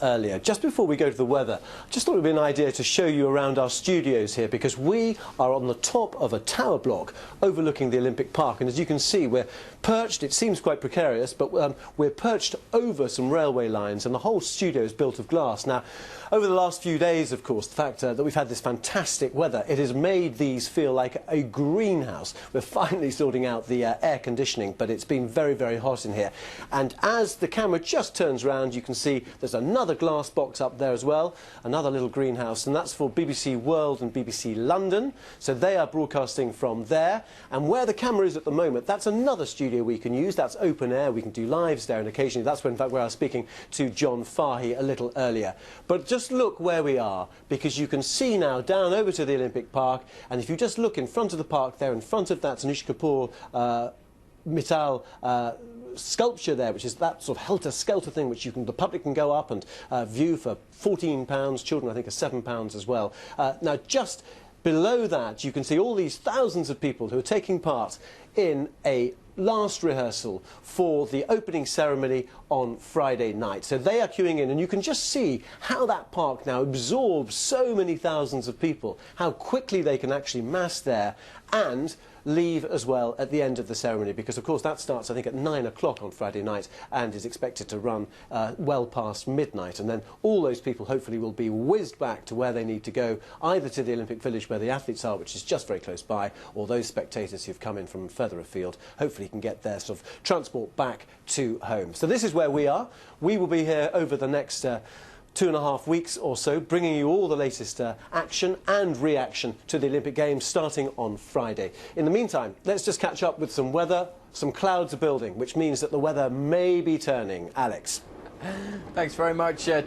earlier. Just before we go to the weather, I just thought it would be an idea to show you around our studios here, because we are on the top of a tower block overlooking the Olympic Park, and as you can see we're perched, it seems quite precarious, but we're perched over some railway lines, and the whole studio is built of glass. Now, over the last few days, of course, the fact that we've had this fantastic weather, it has made these feel like a greenhouse. We're finally sorting out the air conditioning, but it's been very, very hot in here. And as the camera just turns around, you can see there's another glass box up there as well, another little greenhouse, and that's for BBC World and BBC London. So they are broadcasting from there. And where the camera is at the moment, that's another studio we can use. That's open air. We can do lives there, and occasionally that's when, in fact, where I was speaking to John Fahey a little earlier. But just look where we are, because you can see now down over to the Olympic Park, and if you just look in front of the park there, in front of that Anish Kapoor Mittal sculpture there, which is that sort of helter-skelter thing which the public can go up and view for £14. Children, I think, are £7 as well. Now, just below that, you can see all these thousands of people who are taking part in a last rehearsal for the opening ceremony on Friday night. So they are queuing in, and you can just see how that park now absorbs so many thousands of people, how quickly they can actually mass there and leave as well at the end of the ceremony, because of course that starts, I think, at 9 o'clock on Friday night and is expected to run well past midnight, and then all those people hopefully will be whizzed back to where they need to go, either to the Olympic Village where the athletes are, which is just very close by, or those spectators who've come in from further afield hopefully can get their sort of transport back to home. So this is where we are. We will be here over the next 2.5 weeks or so, bringing you all the latest action and reaction to the Olympic Games starting on Friday. In the meantime, let's just catch up with some weather. Some clouds are building, which means that the weather may be turning. Alex. Thanks very much, Tim.